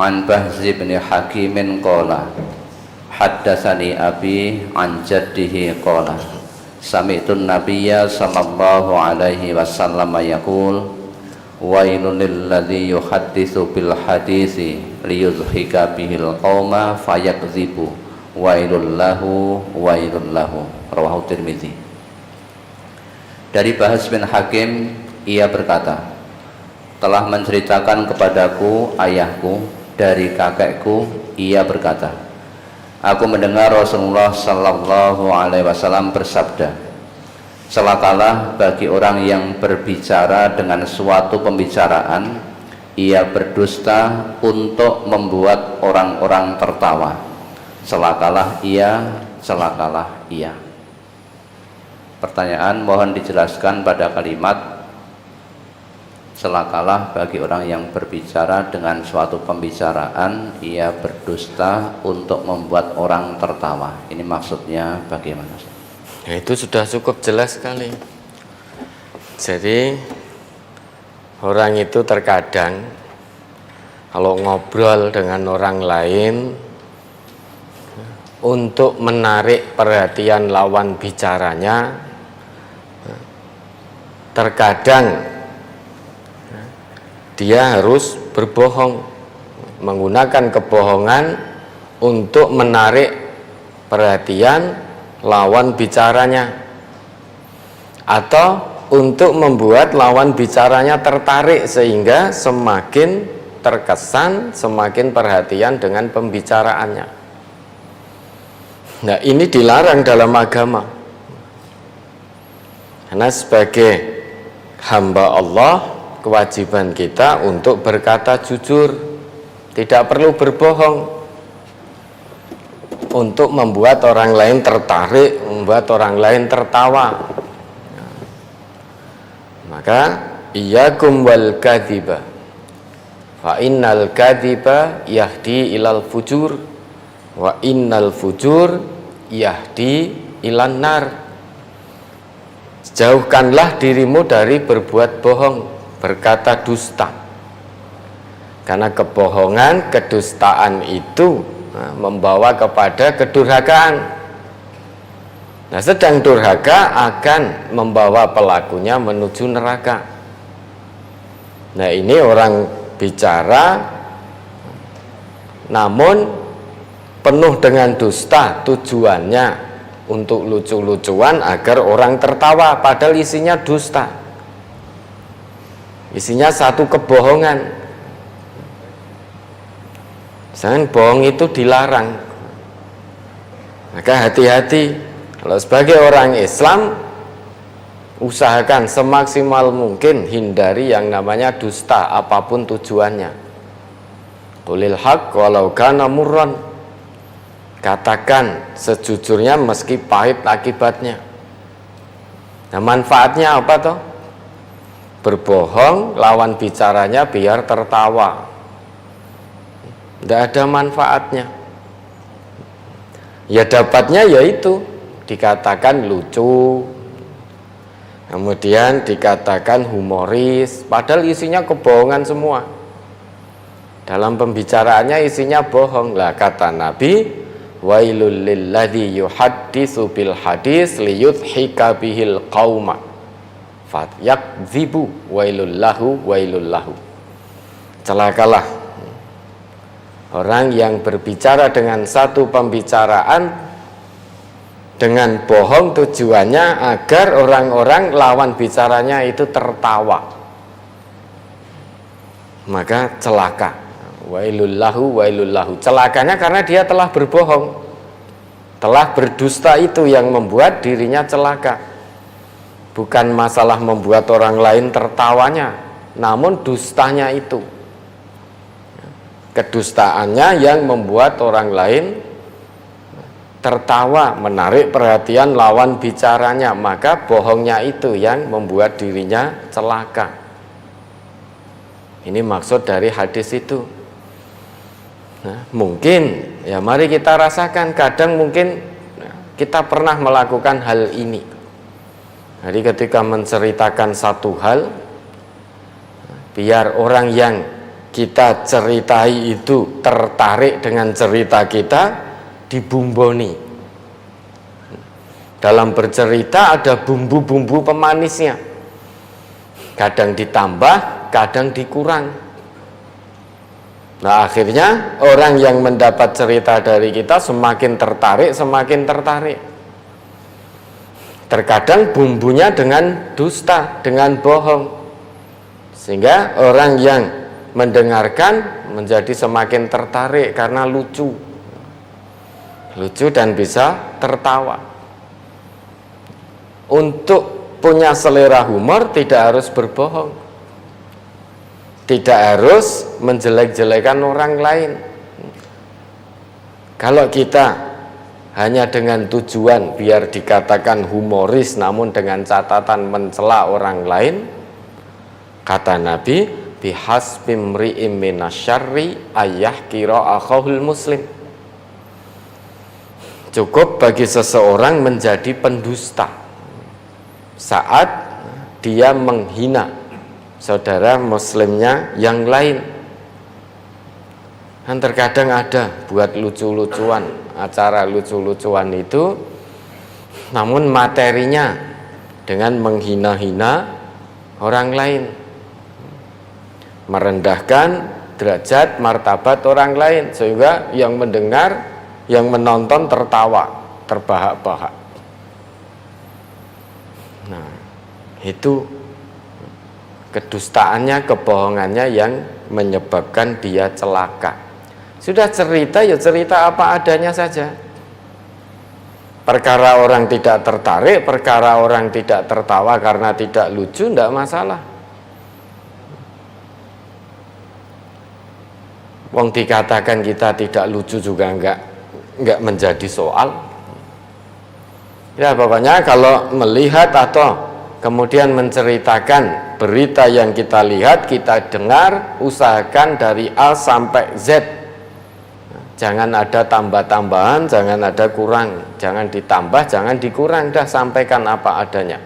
an Bahzi bin Hakim qala haddatsani abi an jaddihi qala sami'tu nabiyya sallallahu alaihi wasallam yaqul wailul lilladzi yuhadditsu bil hadisi liyudhika bihil qauma fayakdzibu wailul lahu rawahu Tirmidzi. Dari Bahz bin Hakim, ia berkata, telah menceritakan kepadaku ayahku dari kakekku, ia berkata, aku mendengar Rasulullah sallallahu alaihi wasallam bersabda, celakalah bagi orang yang berbicara dengan suatu pembicaraan, ia berdusta untuk membuat orang-orang tertawa. Celakalah ia. Pertanyaan, mohon dijelaskan pada kalimat celakalah bagi orang yang berbicara dengan suatu pembicaraan, ia berdusta untuk membuat orang tertawa. Ini maksudnya bagaimana? Ya, itu sudah cukup jelas sekali. Jadi orang itu terkadang kalau ngobrol dengan orang lain untuk menarik perhatian lawan bicaranya, terkadang dia harus berbohong, menggunakan kebohongan untuk menarik perhatian lawan bicaranya, atau untuk membuat lawan bicaranya tertarik sehingga semakin terkesan, semakin perhatian dengan pembicaraannya. Nah, ini dilarang dalam agama. Karena sebagai hamba Allah, kewajiban kita untuk berkata jujur, tidak perlu berbohong untuk membuat orang lain tertarik, membuat orang lain tertawa. Maka iyyakum wal kadziba fa innal kadziba yahdi ilal fujur wa innal fujur yahdi ilan nar. Jauhkanlah dirimu dari berbuat bohong, berkata dusta, karena kebohongan, kedustaan itu membawa kepada kedurhakaan. Nah, sedang durhaka akan membawa pelakunya menuju neraka. Nah, ini orang bicara namun penuh dengan dusta, tujuannya untuk lucu-lucuan agar orang tertawa, padahal isinya dusta, isinya satu kebohongan. Jangan bohong itu dilarang. Maka hati-hati, kalau sebagai orang Islam, usahakan semaksimal mungkin hindari yang namanya dusta apapun tujuannya. Qulil haqq walau kana murran. Katakan sejujurnya meski pahit akibatnya. Nah, manfaatnya apa toh? Berbohong lawan bicaranya biar tertawa. Tidak ada manfaatnya. Ya dapatnya yaitu dikatakan lucu, kemudian dikatakan humoris, padahal isinya kebohongan semua. Dalam pembicaraannya isinya bohong. Lah kata Nabi, wailul lilladzi yuhadditsu bil hadis liyudhika bihil qauma fatyakdzibu wailul lahu. Celakalah orang yang berbicara dengan satu pembicaraan dengan bohong, tujuannya agar orang-orang lawan bicaranya itu tertawa. Maka celaka. Wailul lahu. Celakanya karena dia telah berbohong, telah berdusta, itu yang membuat dirinya celaka. Bukan masalah membuat orang lain tertawanya, namun dustanya itu, kedustaannya yang membuat orang lain tertawa, menarik perhatian lawan bicaranya. Maka bohongnya itu yang membuat dirinya celaka. Ini maksud dari hadis itu. Nah, mungkin ya mari kita rasakan, kadang mungkin kita pernah melakukan hal ini. Jadi ketika menceritakan satu hal, biar orang yang kita ceritai itu tertarik dengan cerita kita, dibumboni. Dalam bercerita ada bumbu-bumbu pemanisnya, kadang ditambah, kadang dikurang. Nah, akhirnya orang yang mendapat cerita dari kita semakin tertarik, semakin tertarik. Terkadang bumbunya dengan dusta, dengan bohong, sehingga orang yang mendengarkan menjadi semakin tertarik karena lucu dan bisa tertawa. Untuk punya selera humor tidak harus berbohong, tidak harus menjelek-jelekan orang lain. Kalau kita hanya dengan tujuan biar dikatakan humoris namun dengan catatan mencela orang lain, kata Nabi, bihasbimri'im minasyarri ayyahkira akhahul muslim. Cukup bagi seseorang menjadi pendusta saat dia menghina saudara muslimnya yang lain. Dan terkadang ada buat lucu-lucuan, acara lucu-lucuan itu, namun materinya dengan menghina-hina orang lain, merendahkan derajat martabat orang lain, sehingga yang mendengar, yang menonton tertawa, terbahak-bahak. Nah, itu kedustaannya, kebohongannya yang menyebabkan dia celaka. Sudah cerita, ya cerita apa adanya saja. Perkara orang tidak tertarik, perkara orang tidak tertawa karena tidak lucu, tidak masalah. Wong dikatakan kita tidak lucu juga enggak menjadi soal. Ya, pokoknya kalau melihat atau kemudian menceritakan berita yang kita lihat, kita dengar, usahakan dari A sampai Z. Jangan ada tambah-tambahan, jangan ada kurang, jangan ditambah, jangan dikurang, dah sampaikan apa adanya.